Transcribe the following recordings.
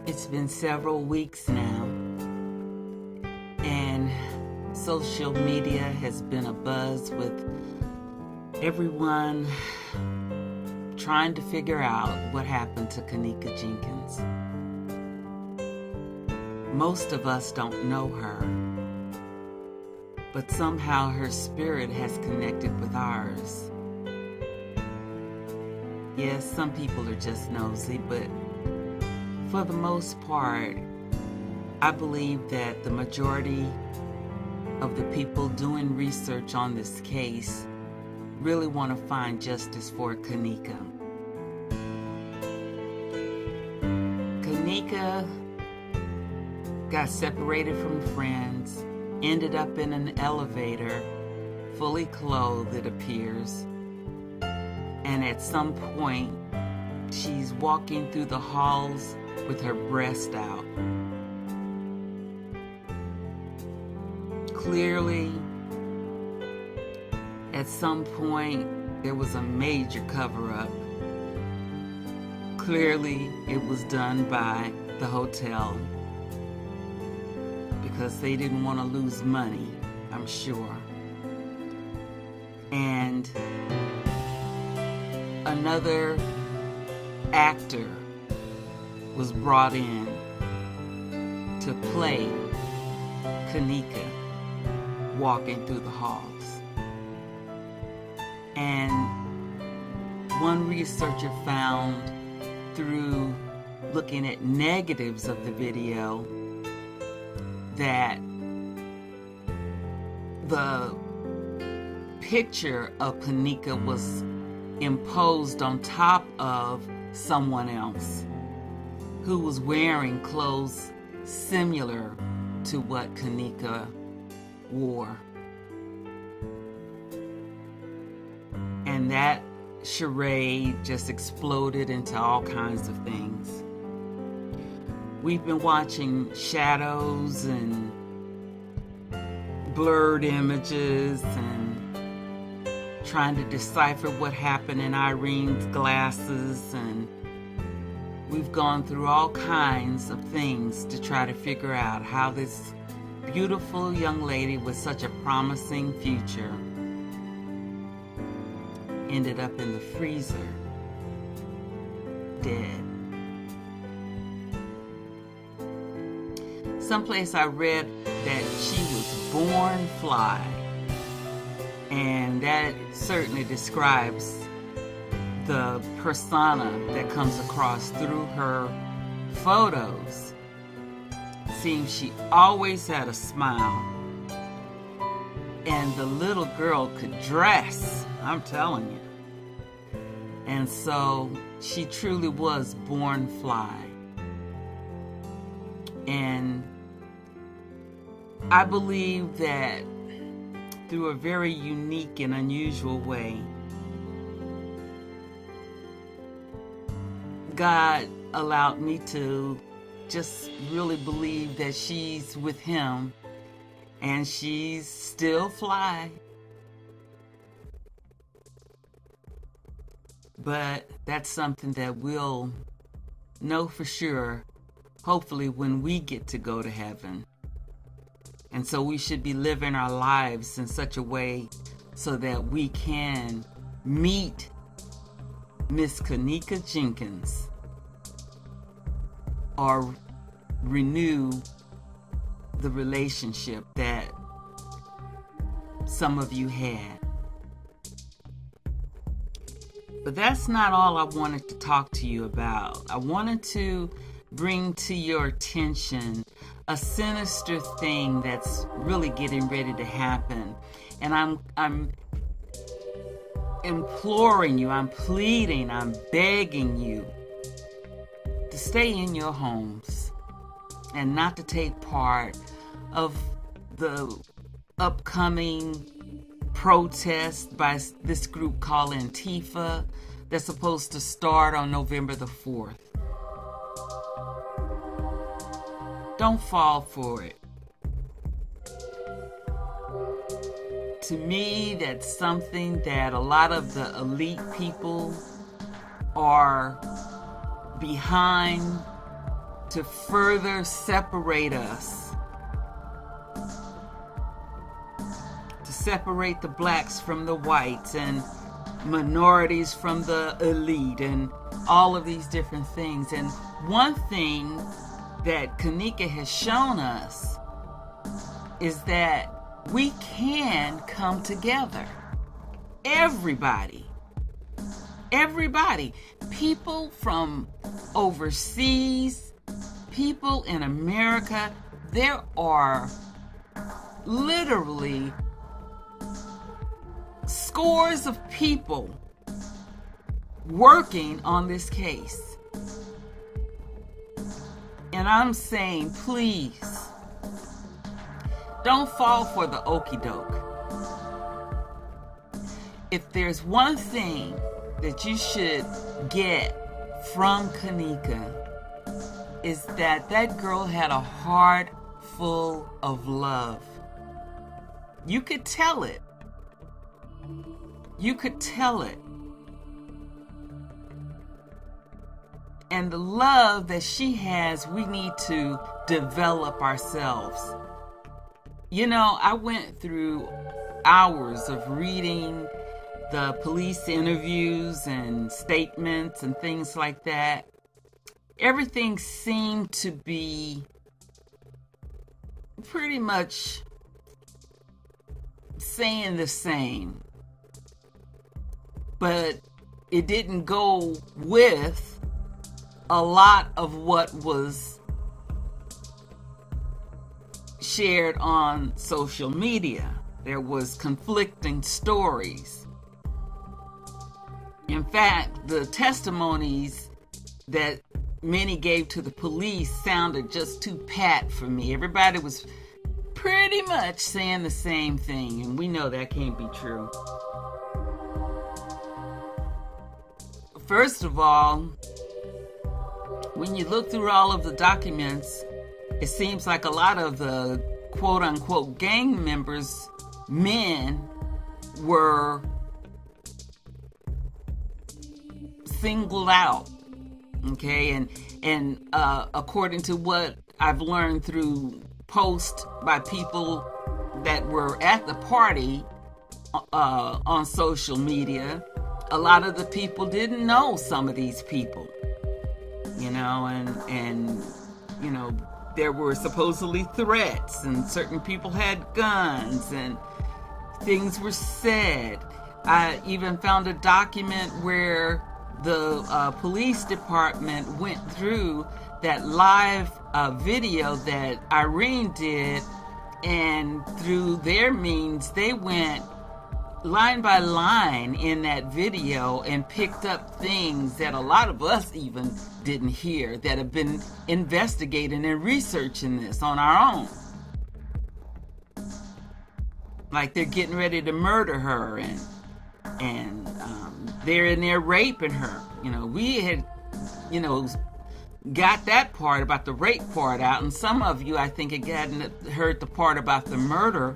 It's been several weeks now, and social media has been abuzz with everyone trying to figure out what happened to Kenneka Jenkins. Most of us don't know her, but somehow her spirit has connected with ours. Yes, some people are just nosy, but for the most part, I believe that the majority of the people doing research on this case really want to find justice for Kenneka. Kenneka got separated from friends, ended up in an elevator, fully clothed, it appears, and at some point, she's walking through the halls with her breast out. Clearly, at some point, there was a major cover-up. Clearly, it was done by the hotel because they didn't want to lose money, I'm sure. And another actor was brought in to play Kenneka walking through the halls. And one researcher found through looking at negatives of the video that the picture of Kenneka was imposed on top of someone else who was wearing clothes similar to what Kenneka wore. And that charade just exploded into all kinds of things. We've been watching shadows and blurred images and trying to decipher what happened in Irene's glasses, and we've gone through all kinds of things to try to figure out how this beautiful young lady with such a promising future ended up in the freezer, dead. Someplace I read that she was born fly, and that certainly describes the persona that comes across through her photos. Seems she always had a smile, and the little girl could dress, I'm telling you. And so she truly was born fly. And I believe that through a very unique and unusual way, God allowed me to just really believe that she's with him and she's still fly. But that's something that we'll know for sure, hopefully, when we get to go to heaven. And so we should be living our lives in such a way so that we can meet Miss Kenneka Jenkins or renew the relationship that some of you had. But that's not all I wanted to talk to you about. I wanted to bring to your attention a sinister thing that's really getting ready to happen. And I'm imploring you, I'm pleading, I'm begging you to stay in your homes and not to take part of the upcoming protest by this group called Antifa that's supposed to start on November the 4th. Don't fall for it. To me, that's something that a lot of the elite people are behind to further separate us, to separate the blacks from the whites and minorities from the elite and all of these different things. And one thing that Kenneka has shown us is that we can come together. Everybody, people from overseas, people in America, there are literally scores of people working on this case. And I'm saying, please, don't fall for the okie doke. If there's one thing that you should get from Kenneka, is that girl had a heart full of love. You could tell it. You could tell it. And the love that she has, we need to develop ourselves. You know, I went through hours of reading the police interviews and statements and things like that. Everything seemed to be pretty much saying the same. But it didn't go with a lot of what was shared on social media. There was conflicting stories. In fact, the testimonies that many gave to the police sounded just too pat for me. Everybody was pretty much saying the same thing, and we know that can't be true. First of all, when you look through all of the documents, it seems like a lot of the quote-unquote gang members, men, were singled out, okay? And according to what I've learned through posts by people that were at the party on social media, a lot of the people didn't know some of these people, you know, and you know, there were supposedly threats, and certain people had guns, and things were said. I even found a document where the police department went through that live video that Irene did, and through their means, they went line by line in that video and picked up things that a lot of us even didn't hear, that have been investigating and researching this on our own. Like they're getting ready to murder her, and they're in there raping her. You know, we had, you know, got that part about the rape part out, and some of you, I think, had heard the part about the murder.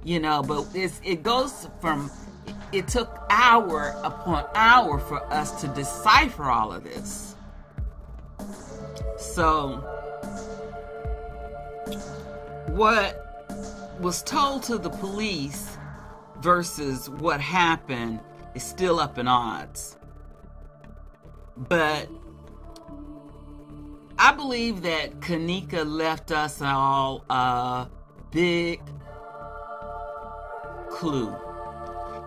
You know, but it goes from, it took hour upon hour for us to decipher all of this. So, what was told to the police versus what happened is still up in odds. But I believe that Kenneka left us all a big clue,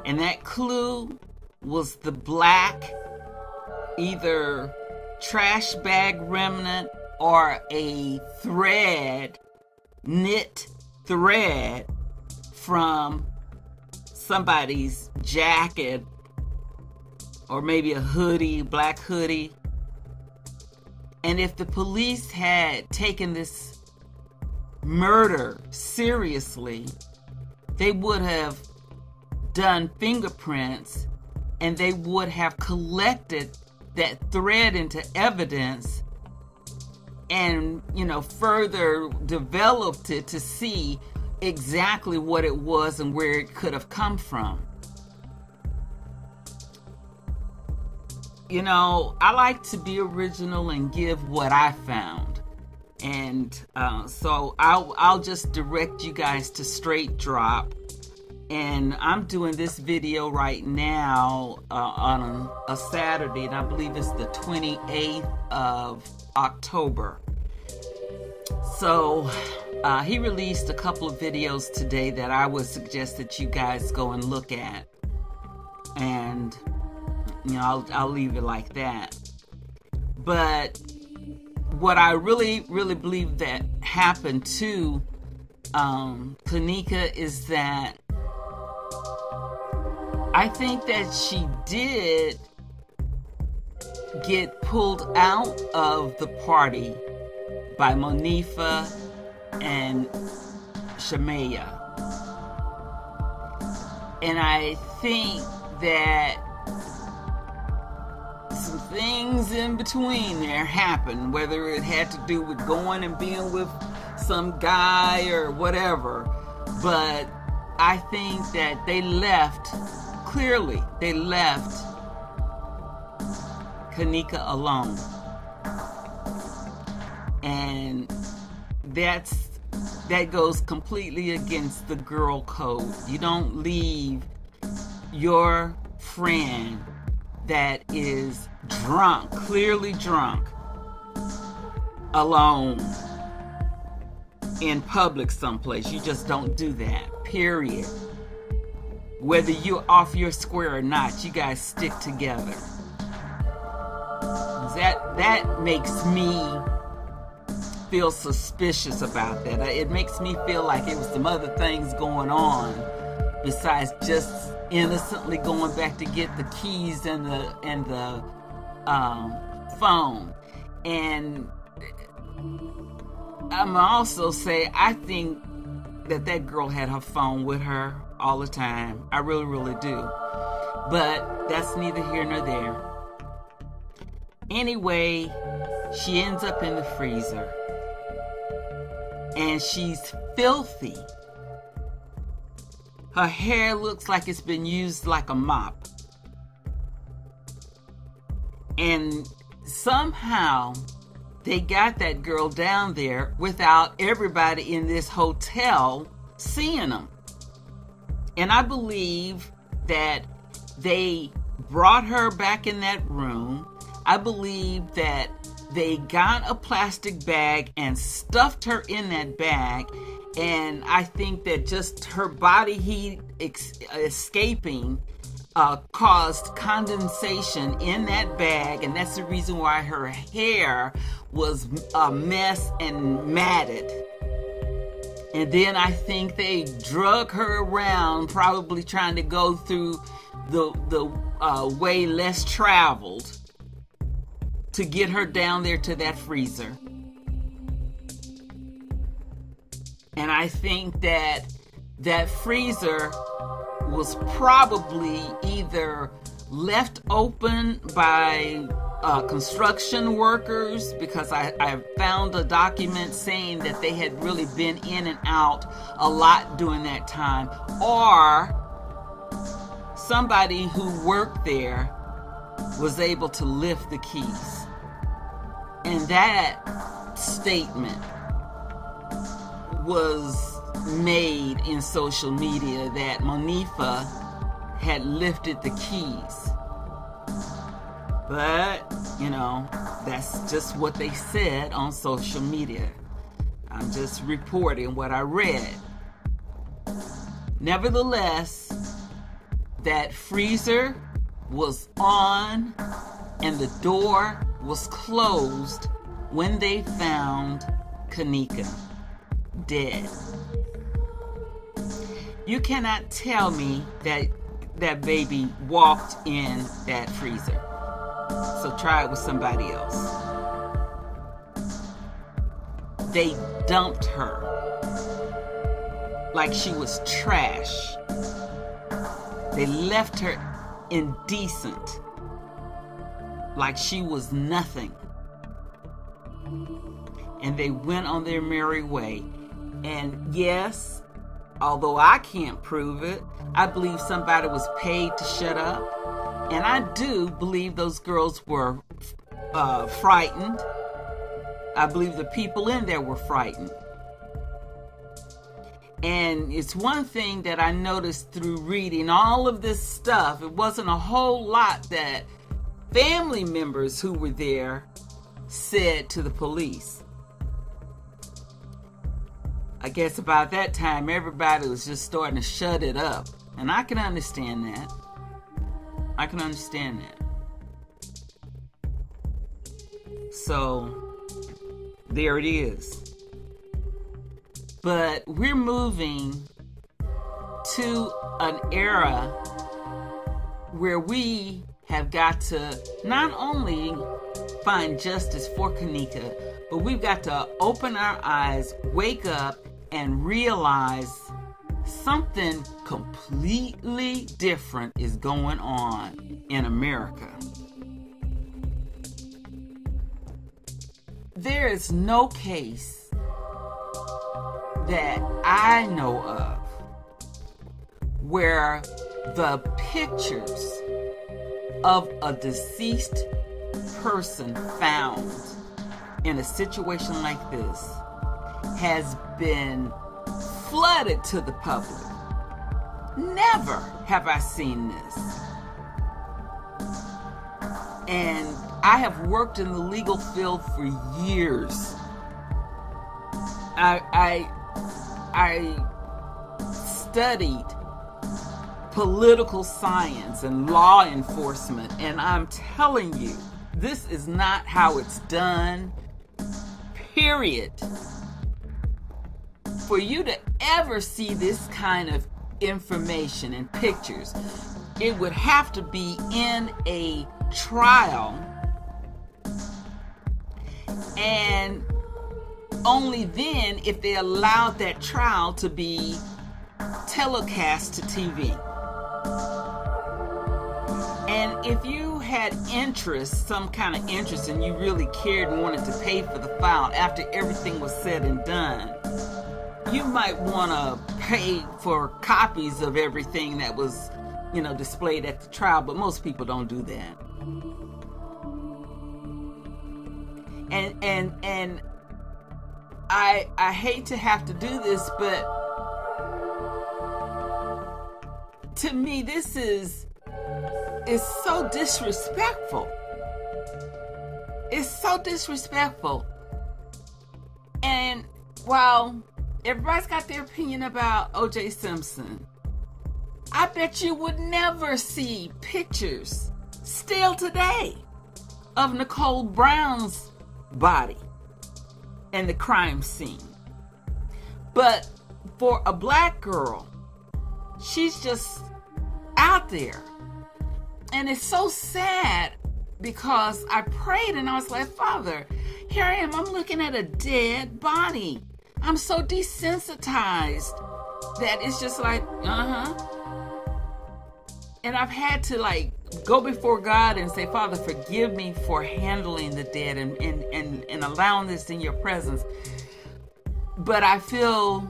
and that clue was the black, either trash bag remnant or a thread, knit thread from somebody's jacket, or maybe a hoodie, black hoodie. And if the police had taken this murder seriously, they would have done fingerprints, and they would have collected that thread into evidence and, you know, further developed it to see exactly what it was and where it could have come from. You know, I like to be original and give what I found. And so I'll just direct you guys to Straight Drop. And I'm doing this video right now on a Saturday, and I believe it's the 28th of October. So he released a couple of videos today that I would suggest that you guys go and look at. And, you know, I'll leave it like that. But what I really believe that happened to Kenneka is that I think that she did get pulled out of the party by Monifa and Shamaya. And I think that some things in between there happened, whether it had to do with going and being with some guy or whatever. But I think that they left, clearly they left Kenneka alone. And that goes completely against the girl code. You don't leave your friend that is drunk, clearly drunk, alone in public someplace. You just don't do that, period. Whether you're off your square or not, you guys stick together. That makes me feel suspicious about that. It makes me feel like it was some other things going on besides just innocently going back to get the keys and the phone. And I'm also say I think that girl had her phone with her all the time. I really do. But that's neither here nor there. Anyway, she ends up in the freezer. And she's filthy. Her hair looks like it's been used like a mop. And somehow they got that girl down there without everybody in this hotel seeing them. And I believe that they brought her back in that room. I believe that they got a plastic bag and stuffed her in that bag. And I think that just her body heat escaping caused condensation in that bag. And that's the reason why her hair was a mess and matted. And then I think they drug her around, probably trying to go through the way less traveled to get her down there to that freezer. And I think that freezer was probably either left open by construction workers, because I found a document saying that they had really been in and out a lot during that time, or somebody who worked there was able to lift the keys. And that statement was made in social media that Monifa had lifted the keys. But, you know, that's just what they said on social media. I'm just reporting what I read. Nevertheless, that freezer was on and the door was closed when they found Kenneka dead. You cannot tell me that that baby walked in that freezer. So try it with somebody else. They dumped her like she was trash. They left her indecent, like she was nothing. And they went on their merry way. And yes, although I can't prove it, I believe somebody was paid to shut up. And I do believe those girls were frightened. I believe the people in there were frightened. And it's one thing that I noticed through reading all of this stuff. It wasn't a whole lot that family members who were there said to the police. I guess about that time, everybody was just starting to shut it up. And I can understand that. I can understand that. So, there it is. But we're moving to an era where we have got to not only find justice for Kenneka, but we've got to open our eyes, wake up, and realize something completely different is going on in America. There is no case that I know of where the pictures of a deceased person found in a situation like this has been flooded to the public. Never have I seen this. And I have worked in the legal field for years. I studied political science and law enforcement, and I'm telling you, this is not how it's done, period. For you to ever see this kind of information and pictures, it would have to be in a trial, and only then if they allowed that trial to be telecast to TV. And if you had interest, some kind of interest, and you really cared and wanted to pay for the file after everything was said and done, you might want to pay for copies of everything that was, displayed at the trial, but most people don't do that. And I hate to have to do this, but to me this is so disrespectful. It's so disrespectful. And while everybody's got their opinion about O.J. Simpson, I bet you would never see pictures still today of Nicole Brown's body and the crime scene. But for a black girl, she's just out there. And it's so sad because I prayed and I was like, Father, here I am, I'm looking at a dead body. I'm so desensitized that it's just like, And I've had to go before God and say, Father, forgive me for handling the dead and allowing this in your presence. But I feel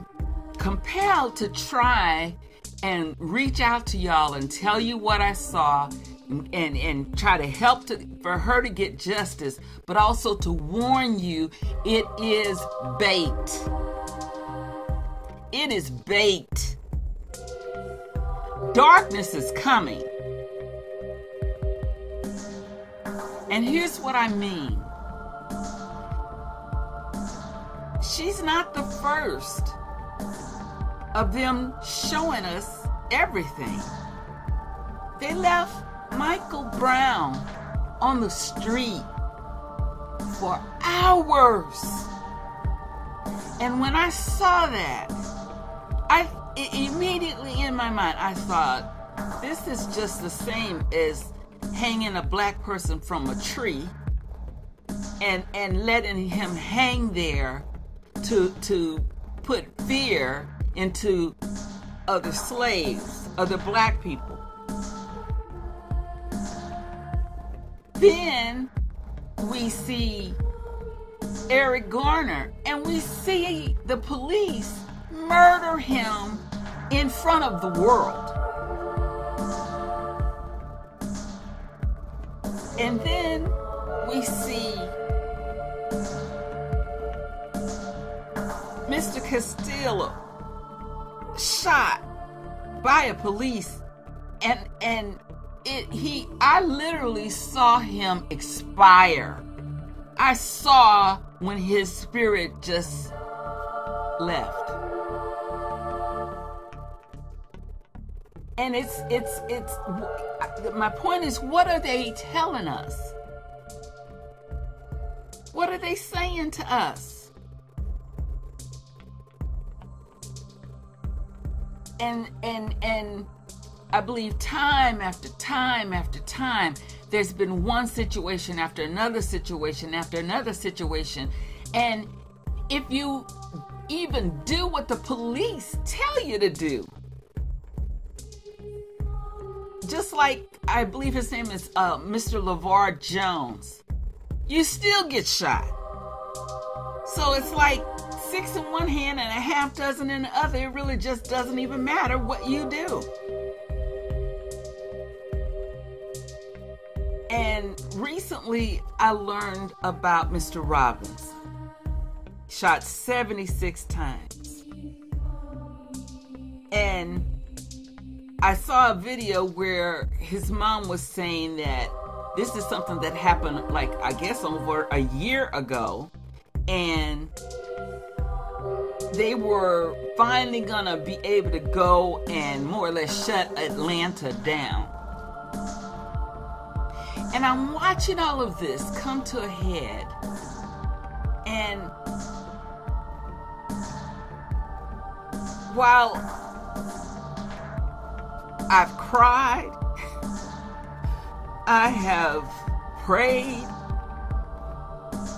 compelled to try and reach out to y'all and tell you what I saw and try to help for her to get justice, but also to warn you, it is bait. It is bait. Darkness is coming. And here's what I mean. She's not the first of them showing us everything. They left Michael Brown on the street for hours. And when I saw that, immediately in my mind, I thought, this is just the same as hanging a black person from a tree and letting him hang there to put fear into other slaves, other black people. Then we see Eric Garner, and we see the police murder him in front of the world. And then we see Mr. Castillo shot by a police, and I literally saw him expire. I saw when his spirit just left. And it's my point is, what are they telling us? What are they saying to us? And I believe time after time after time, there's been one situation after another situation after another situation. And if you even do what the police tell you to do, just like I believe his name is Mr. LeVar Jones, you still get shot. So it's like 6 in one hand and a half dozen in the other. It really just doesn't even matter what you do. And recently I learned about Mr. Robbins. Shot 76 times. And I saw a video where his mom was saying that this is something that happened, like, I guess over a year ago. And they were finally gonna be able to go and more or less shut Atlanta down. And I'm watching all of this come to a head. And while I've cried, I have prayed,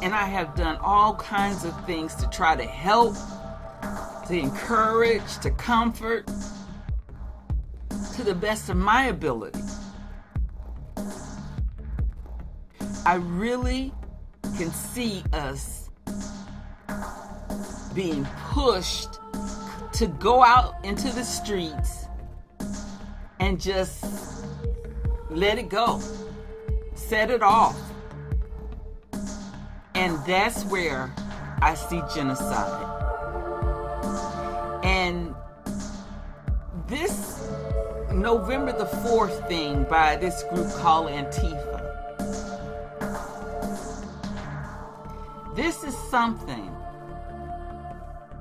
and I have done all kinds of things to try to help, to encourage, to comfort, to the best of my ability. I really can see us being pushed to go out into the streets and just let it go, set it off. And that's where I see genocide. And this November the 4th thing by this group called Antifa, this is something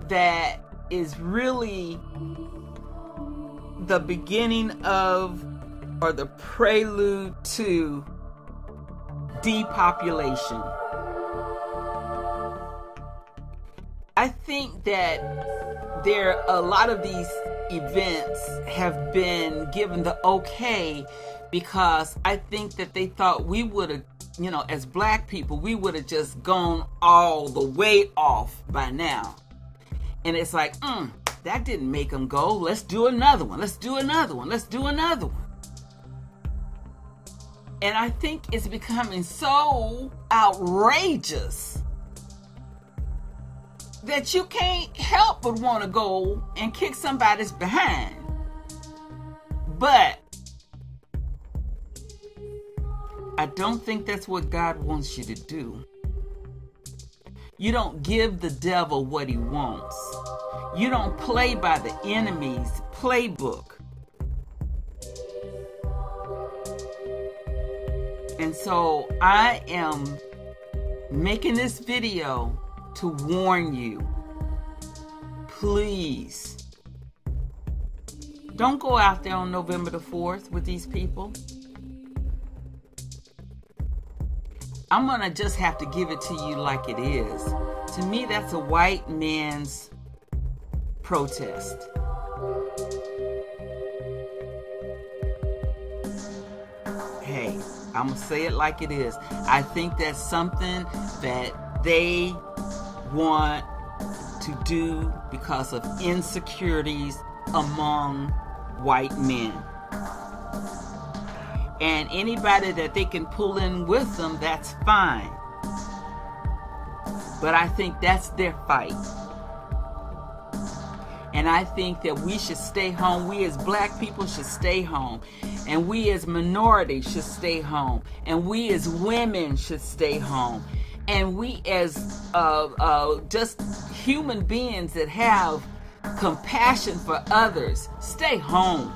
that is really the beginning of, or the prelude to, depopulation. I think that a lot of these events have been given the okay because I think that they thought we would have, as black people, we would have just gone all the way off by now. And it's like, that didn't make them go. Let's do another one. Let's do another one. Let's do another one. And I think it's becoming so outrageous that you can't help but want to go and kick somebody's behind. But I don't think that's what God wants you to do. You don't give the devil what he wants. You don't play by the enemy's playbook. And so I am making this video to warn you. Please, don't go out there on November the 4th with these people. I'm going to just have to give it to you like it is. To me, that's a white man's protest. Hey, I'm going to say it like it is. I think that's something that they want to do because of insecurities among white men. And anybody that they can pull in with them, that's fine. But I think that's their fight. And I think that we should stay home. We as black people should stay home. And we as minorities should stay home. And we as women should stay home. And we as just human beings that have compassion for others, stay home.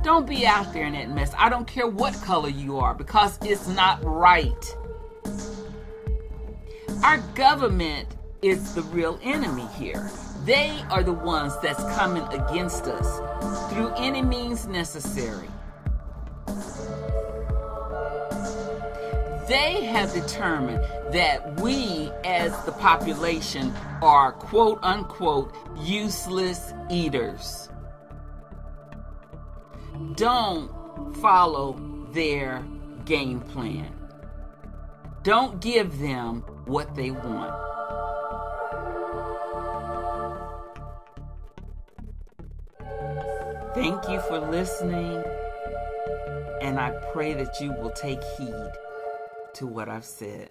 Don't be out there in that mess. I don't care what color you are, because it's not right. Our government is the real enemy here. They are the ones that's coming against us through any means necessary. They have determined that we as the population are quote unquote useless eaters. Don't follow their game plan. Don't give them what they want. Thank you for listening, and I pray that you will take heed to what I've said.